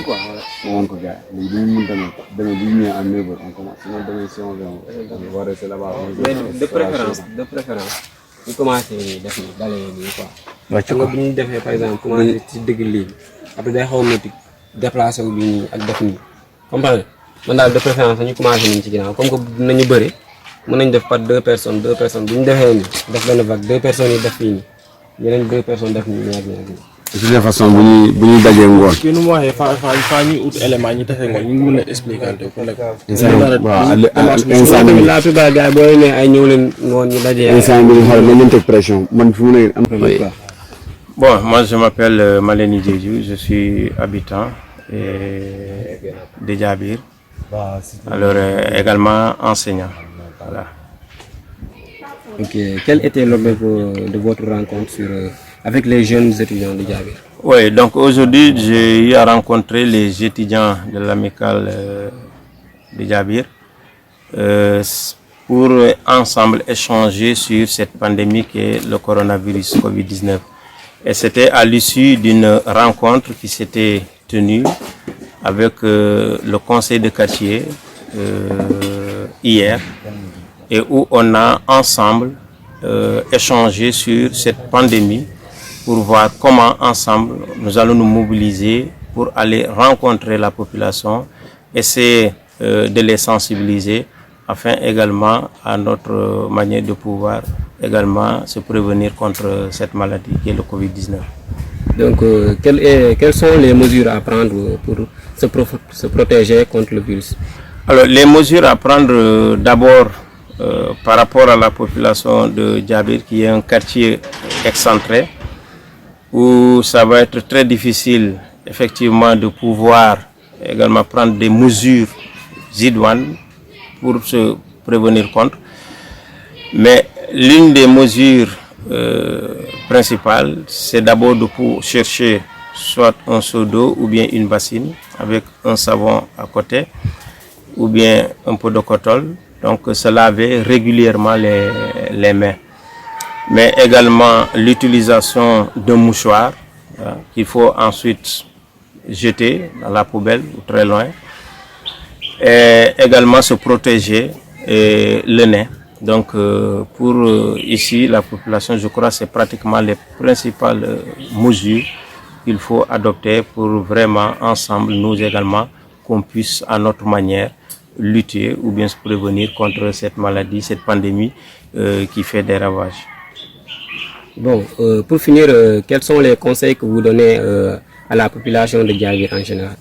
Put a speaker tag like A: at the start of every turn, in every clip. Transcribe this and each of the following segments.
A: quoi. Donc, gars, les deux dans le ligne en œuvre, on commence. Sinon, demain, si on va rester là-bas.
B: De préférence, ñu commencé def ni balayer nii quoi. waaw ci ko bu ñu defee par exemple commencé ci dëgg lii après day xaw a métti déplacé wu bi nii ak def nii comprendre man daal de préférence ñu commencé nii ci ginnaaw comme que dinañu bëri mën nañ def par deux personnes bu ñu defee nii def benn vague 2 personnes yi def fii nii yeneen 2 personnes def nii ñaar
A: de toute façon bu ñuy dajee ngoon.
C: kii nu mu waxee fa ñuy ut élément ñi defee ngoon ñu mën a expliquer pour nekk.
A: instant bi
B: la plupart gars boo leen ay ñëw leen ngoon ñu dajee.
A: instant bi xool nañ leen teg pression man fu mu ne am na.
D: Bon, moi je m'appelle Maleni Diédhiou, je suis habitant de Diabir, alors également enseignant. Voilà.
B: Ok, quel était l'objet de votre rencontre avec les jeunes étudiants de Diabir?
D: Oui, donc aujourd'hui j'ai eu à rencontrer les étudiants de l'amicale de Diabir pour ensemble échanger sur cette pandémie qui est le coronavirus Covid-19. Et c'était à l'issue d'une rencontre qui s'était tenue avec le conseil de quartier hier et où on a ensemble échangé sur cette pandémie pour voir comment ensemble nous allons nous mobiliser pour aller rencontrer la population, essayer de les sensibiliser afin également à notre manière de pouvoir également se prévenir contre cette maladie qui est le Covid-19.
B: Donc, quelles sont les mesures à prendre pour se protéger contre le virus?
D: Alors, les mesures à prendre d'abord par rapport à la population de Diabir, qui est un quartier excentré, où ça va être très difficile effectivement de pouvoir également prendre des mesures idoines pour se prévenir contre. Mais l'une des mesures principales, c'est d'abord de chercher soit un seau d'eau ou bien une bassine avec un savon à côté ou bien un peu de coton. Donc se laver régulièrement les mains. Mais également l'utilisation d'un mouchoir qu'il faut ensuite jeter dans la poubelle ou très loin. Et également se protéger le nez. Donc pour ici la population, je crois que c'est pratiquement les principales mesures qu'il faut adopter pour vraiment ensemble, nous également, qu'on puisse à notre manière lutter ou bien se prévenir contre cette maladie, cette pandémie qui fait des ravages.
B: Bon, pour finir, quels sont les conseils que vous donnez à la population de Diabir en général?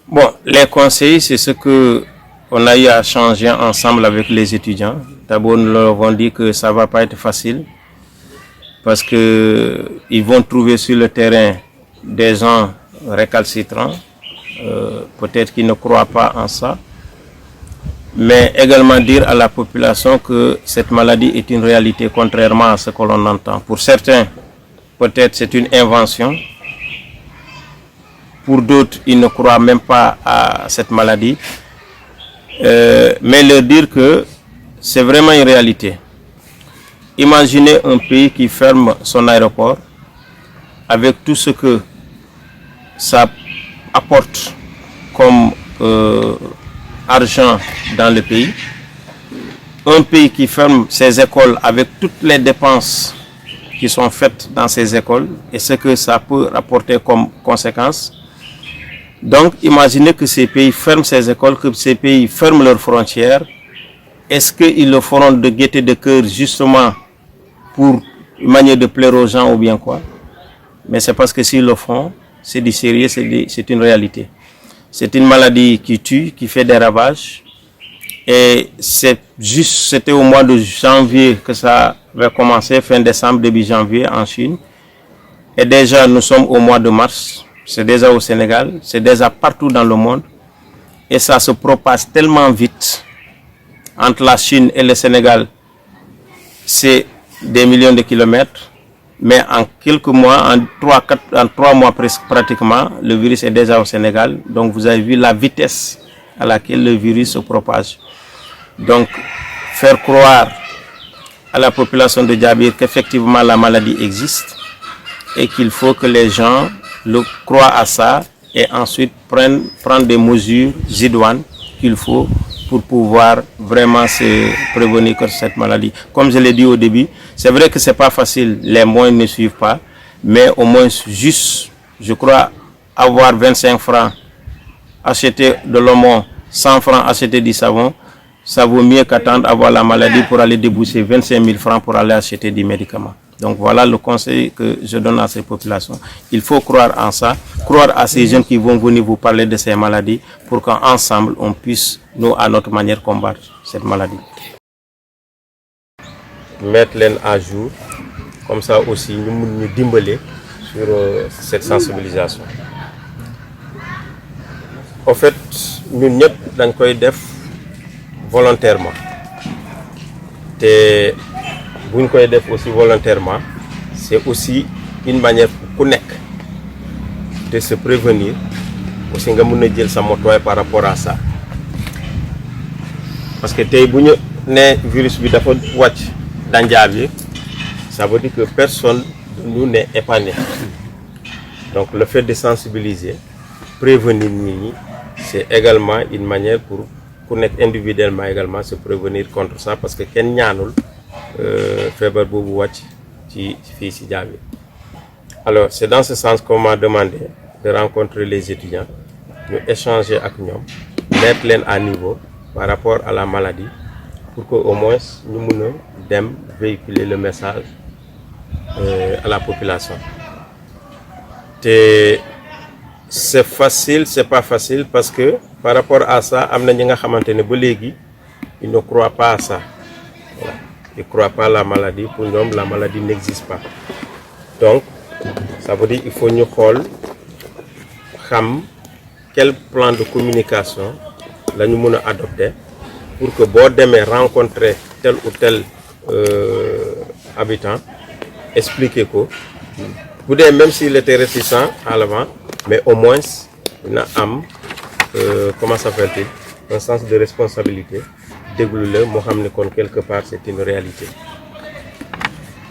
D: Bon, les conseils, c'est ce que on a eu à changer ensemble avec les étudiants. D'abord, nous leur avons dit que ça ne va pas être facile parce qu'ils vont trouver sur le terrain des gens récalcitrants, peut-être qu'ils ne croient pas en ça, mais également dire à la population que cette maladie est une réalité contrairement à ce que l'on entend. Pour certains, peut-être c'est une invention. Pour d'autres, ils ne croient même pas à cette maladie. Mais leur dire que c'est vraiment une réalité. Imaginez un pays qui ferme son aéroport avec tout ce que ça apporte comme argent dans le pays. Un pays qui ferme ses écoles avec toutes les dépenses qui sont faites dans ces écoles et ce que ça peut rapporter comme conséquence. Donc, imaginez que ces pays ferment ces écoles, que ces pays ferment leurs frontières. Est-ce qu'ils le feront de gaieté de cœur justement pour une manière de plaire aux gens ou bien quoi? Mais c'est parce que s'ils le font, c'est du sérieux, c'est une réalité. C'est une maladie qui tue, qui fait des ravages. Et c'était au mois de janvier que ça va commencer, fin décembre, début janvier en Chine. Et déjà, nous sommes au mois de mars. C'est déjà au Sénégal, c'est déjà partout dans le monde. Et ça se propage tellement vite. Entre la Chine et le Sénégal, c'est des millions de kilomètres. Mais en quelques mois, en 3 mois presque pratiquement, le virus est déjà au Sénégal. Donc vous avez vu la vitesse à laquelle le virus se propage. Donc faire croire à la population de Diabir qu'effectivement la maladie existe et qu'il faut que les gens le croient à ça et ensuite prendre des mesures idoines qu'il faut pour pouvoir vraiment se prévenir contre cette maladie. Comme je l'ai dit au début, c'est vrai que c'est pas facile, les moyens ne suivent pas, mais au moins juste, je crois, avoir 25 francs, acheter de l'oignon, 100 francs, acheter du savon, ça vaut mieux qu'attendre avoir la maladie pour aller débourser 25 000 francs pour aller acheter des médicaments. Donc voilà le conseil que je donne à ces populations. Il faut croire en ça, croire à ces jeunes qui vont venir vous parler de ces maladies pour qu'ensemble on puisse, nous, à notre manière, combattre cette maladie. Mettre les à jour, comme ça aussi nous nous dimbaler sur cette sensibilisation. En fait, nous ñëpp dañ koy def volontairement. Et bu ñu koy def aussi volontairement, c'est aussi une manière pour ku nekk de se prévenir aussi nga mën a jël sa motuwaay par rapport à ça. Parce que tey bu ñu ne virus bi dafa wàcc danjaa bi, ça veut dire que personne de nous n'est épargné. Donc le fait de sensibiliser, prévenir nit ñi, c'est également une manière pour ku nekk individuellement également se prévenir contre ça, parce que kenn ñaanul feebar boobu wàcc ci fii ci Diaby. Alors c'est dans ce sens qu'on m'a demandé de rencontrer les étudiants, ñu échanger ak ñoom, mettre leen à niveau par rapport à la maladie pour que au moins ñu mën a dem véhiculer le message à la population. te c'est facile, c'est pas facile, parce que par rapport à ça am na ñi nga xamante ne ba léegi ils ne croient pas à ça. Voilà. Ils ne croient pas à la maladie. Pour ñoom la maladie n'existe pas. Donc ça veut dire il faut ñu xool xam quel plan de communication la ñu mën a adopter pour que boo demee rencontrer tel ou tel habitant, expliquer ko bu dee même s'il était réticent à l'avant, mais au moins dina am comment s'appelle-t-il, un sens de responsabilité, déglu la moo xam ne kon quelque part c'est une réalité.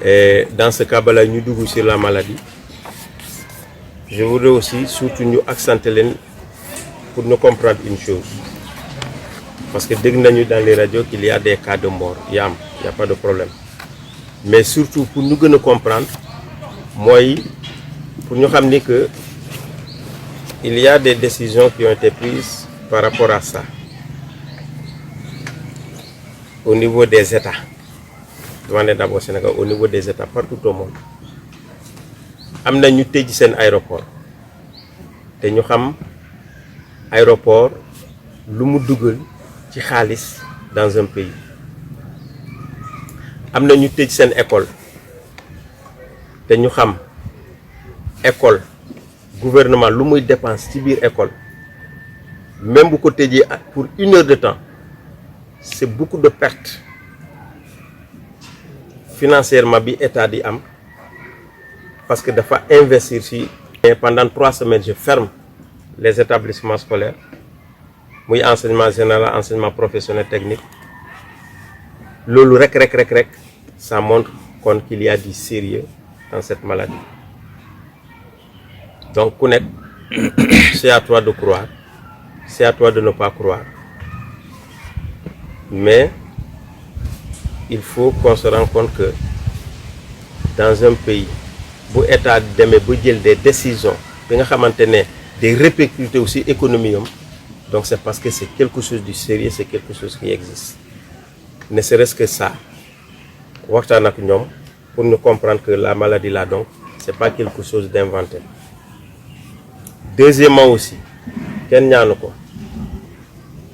D: Et dans ce cas bala ñu dugg sur la maladie, je voudrais aussi surtout ñu accentuer leen pour nous comprendre une chose, parce que dégg nañu dans les radios qu'il y a des cas de mort, il y a pas de problème, mais surtout pour ñu gën a comprendre mooy pour ñu xam ni que il y a des décisions qui ont été prises par rapport à ça au niveau des États. Demandez d'abord Sénégal, au niveau des États partout au monde. Am na ñu tëj seen aéroport te ñu xam aéroport lu mu dugal ci xaalis dans un pays. Am na ñu tëj seen école te ñu xam école gouvernement lu muy dépense ci biir école, même bu ko tëjee pour 1 heure de temps, c'est beaucoup de pertes financièrement bi état di am, parce que dafa investir ci. Et pendant 3 semaines je ferme les établissements scolaires, muy enseignement général, enseignement professionnel technique. Loolu rek ça montre qu'il y a du sérieux dans cette maladie. Donc ku nekk c'est à toi de croire, c'est à toi de ne pas croire, mais il faut qu'on se rende compte que dans un pays bu état demee ba jël des décisions bi nga xamante ne des répercussions aussi économiques, donc c'est parce que c'est quelque chose de sérieux, c'est quelque chose qui existe. Ne serait-ce que ça, waxtaan ak ñoom pour nous comprendre que la maladie là, donc c'est pas quelque chose d'inventé. Deuxièmement aussi, kenn ñaanu ko,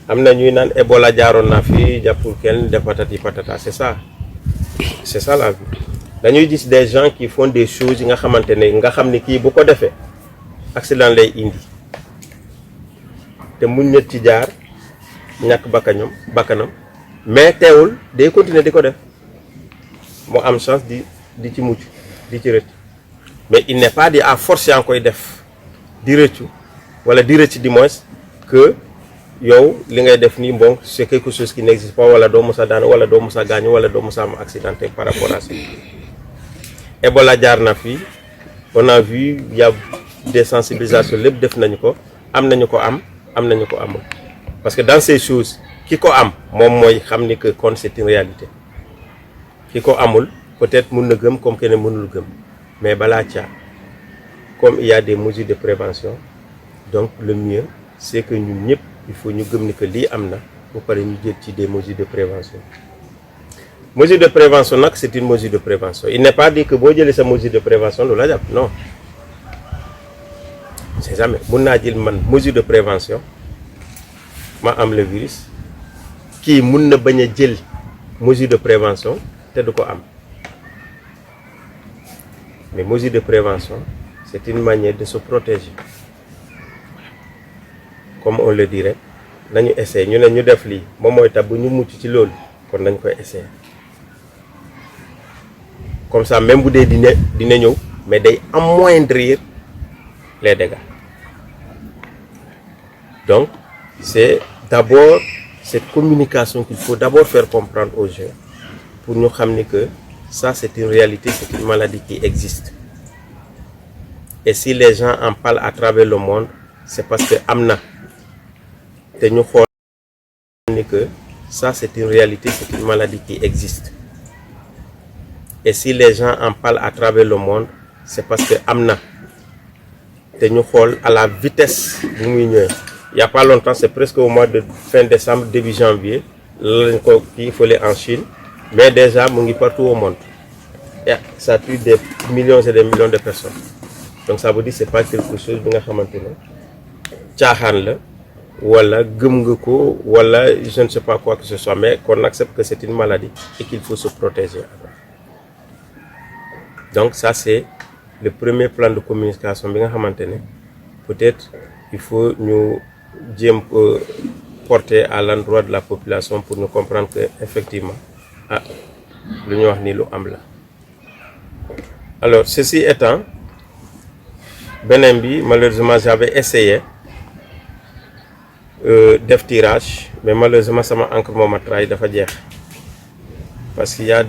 D: am na ñuy naan Ebola jaaroon na fi jàppul kenn de patati patata, c'est ça la vie. Dañuy gis des gens qui font des choses yi nga xamante ne nga xam ne kii bu ko defee accident lay indi te muñ ñet ci jaar ñàkk bakkanam, mais teewul day continuer di ko def, moo am chance di ci mucc, di ci rëcc. Mais il n'est pas dit à force yaa ngi koy def di rëccu wala di rëcc du moins que yow li ngay def nii bon c'est quelque chose qui n'existe pas, wala doo mës a daan, wala doo mës a gaañu, wala doo mës a am accidenté par rapport à ça. Ebola jaar na fi, on a vu il y a des sensibilisations lépp def nañu ko am nañu ko am nañu ko amul parce que dans ces choses ki ko am moom mooy xam ni que kon c'est une réalité ki ko amul peut-être mun na gëm comme que ne mënul gëm mais balaa caa comme il y a des mesures de prévention donc le mieux c'est que ñun ñëpp il faut ñu gëm ni que lii am na ba pare ñu jël ci des mesures de prévention. Mesure de prévention nag c'est une mesure de prévention il n'est pas dit que boo jëlee sa mesure de prévention lu la jàpp non c'est jamais mun naa jël man mesure de prévention ma am le virus kii mun na bañ a jël mesure de prévention te du ko am mais mesure de prévention c'est une manière de se protéger comme on le dirait nañu essayer ñu ne ñu def lii moom mooy tax bu ñu mucc ci loolu kon nañ koy essayer comme ça même bu dee dina ñëw mais day amoindrir les dégâts donc c'est d'abord cette communication qu'il faut d'abord faire comprendre aux gens pour ñu xam ni que ça c'est une réalité, c'est une maladie qui existe et si les gens en parlent à travers le monde c'est parce que am na te ñu xool ni que ça c'est une réalité, c'est une maladie qui existe et si les gens en parlent à travers le monde c'est parce que am na te ñu xool à la vitesse bu muy ñëwee il y a pas longtemps c'est presque au mois de fin décembre début janvier lañ ko kii fële en Chine mais déjà mu ngi partout au monde et ça tue des millions et des millions de personnes donc ça veut dire c'est pas quelque chose bi nga xamante ne caaxaan la wala gëm nga ko wala je ne sais pas quoi que ce soit mais qu'on accepte que c'est une maladie et qu'il faut se protéger. Donc ça c'est le premier plan de communication bi nga xamante ne peut-être il faut ñu jéem ko porter à l'endroit de la population pour nous comprendre que effectivement ah lu ñu wax ni lu am la. Alors ceci étant beneen bi malheureusement j'avais essayé def tirage mais malheureusement sama encre moom a trahi dafa jeex parce qu'il y a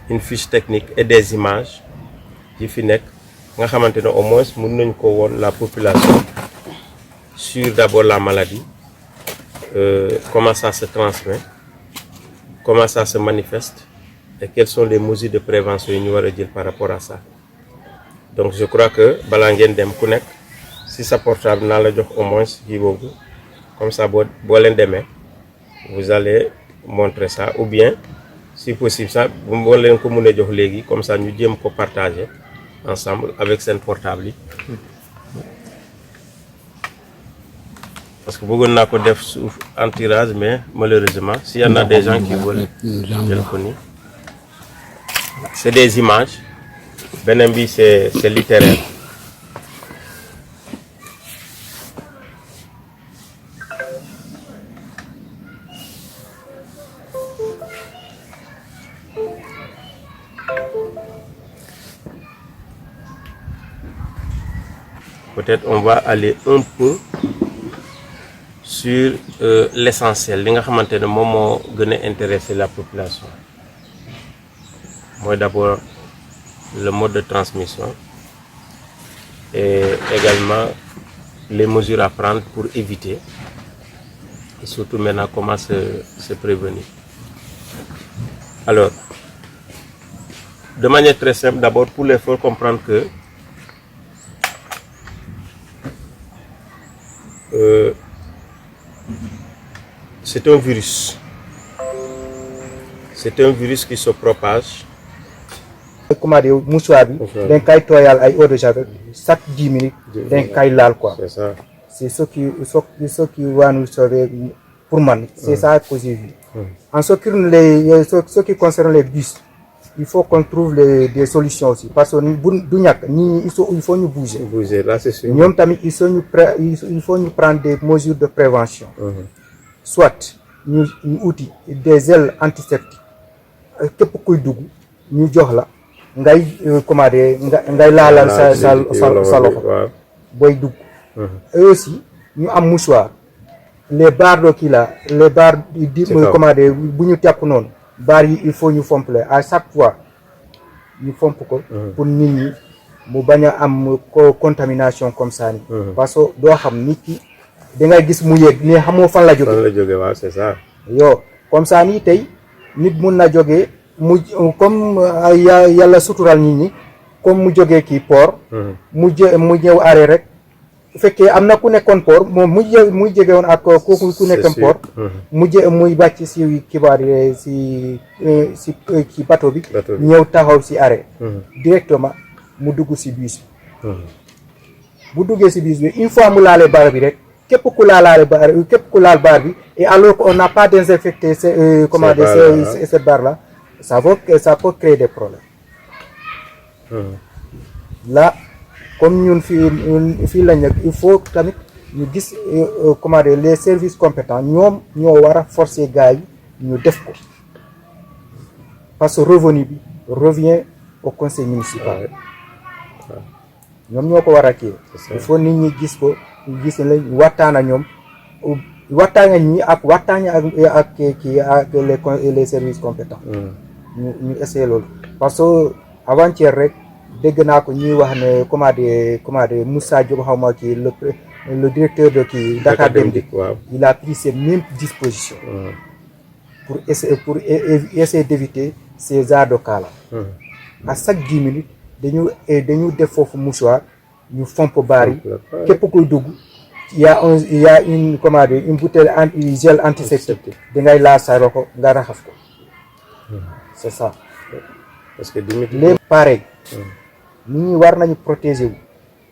D: une fiche technique et des images yi fi nekk nga xamante ne au moins mën nañ ko woon la population sur d'abord la maladie comment ça se transmet comment ça se manifeste et quelles sont les mesures de prévention yi ñu war a jël par rapport à ça donc je crois que balaa ngeen dem ku nekk si sa portable naa la jox au moins kii boobu comme ça boo leen demee vous allez montrer ça ou bien si possible ça boo leen ko mën a jox léegi comme ça ñu jéem ko partager ensemble avec seen portable yi parce que bëggoon naa ko def suuf en tirage mais malheureusement s'il y en a des gens qui veulent jël ko ni c'est des images beneen bi c'est littéraire peut-être on va aller un peu sur l'essentiel li nga xamante ne moom moo gën a intéresser la population mooy d'abord le mode de transmission et également les mesures à prendre pour éviter et surtout maintenant comment se prévenir. Alors de manière très simple d'abord pour les faire comprendre que c'est un virus qui se propage.
E: Comment dire mouchoir bi dañ koy tooyal ay eau de javel chaque 10 minutes dañ koy laal quoi.
D: C'est ça.
E: C'est ce qui va nous sauver pour man. C'est ça que j'ai vu. En ce qui concerne les bus, il faut qu'on trouve des solutions aussi parce que du ñàkk ñi il faut ñu bouger.
D: Bouger là c'est sûr.
E: ñoom tamit il faut ñu prendre des mesures de prévention. Soit ñu uti des ailes antiseptiques képp kuy dugg ñu jox la ngay commander ngay laalal sa loxo booy dugg. Et aussi ñu am mouchoir les barres de kii la les barres di commander bu ñu tepp noonu barres yi il faut ñu fomp à chaque fois ñu fomp ko pour nit ñi mu bañ a am contamination comme ça ni parce que doo xam nit ki dangay gis mu yéeg mais xamoo fan la jóge
D: waaw c'est ça.
E: yo comme ça nii tey nit mun na jógee mu comme yàlla sutural nit ñi comme mu jógee kii port mu ñëw arrêt rek bu fekkee am na ku nekkoon port moom muy jege woon ak kooku ku nekkoon port muy bàcc si kibaar yi si bateau bi ñëw taxaw si arrêt directement mu dugg si bus bi bu duggee si bus bi une fois mu laalee baar bi rek képp ku laalaale baar képp ku laal baar bi et alors qu'on n'a pas désinfecté cette barre là ça peut créer des problèmes là comme ñun fii lañ nekk il faut tamit ñu gis comment dire les services compétents ñoom ñoo war a forcer gars yi ñu def ko parce que revenu bi revient au conseil municipal ñoom ñoo ko war a kii il faut nit ñi gis ko ñu gis la waxtaan ak ñoom waxtaan ak ñi ak waxtaan ak kii ak les services compétents ñu essayer loolu parce que avant-hier rek dégg naa ko ñuy wax ne comment dire Moussa Diop xaw ma kii le directeur de kii Dakar Dem Dikk il a pris ces mêmes dispositions pour essayer d'éviter ces genres de cas là à chaque 10 minutes dañu def foofu mouchoir ñu fomp baar yi képp kuy dugg il y a une comment dire une bouteille gel antiseptique dangay laal sa loxo nga raxas ko c'est ça
D: parce que
E: les pareil nit ñi war nañu protéger wu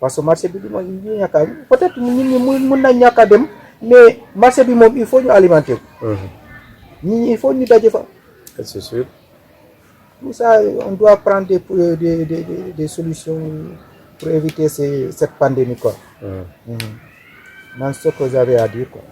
E: parce que marché bi moom ñu ñàkk a peut-être nit ñi mun na ñàkk a dem mais marché bi moom il faut ñu alimenter ko nit ñi il faut ñu daje fa
D: c'est sûr
E: tout ça on doit prendre des solutions pour éviter cette pandémie quoi man ce que j'avais à dire quoi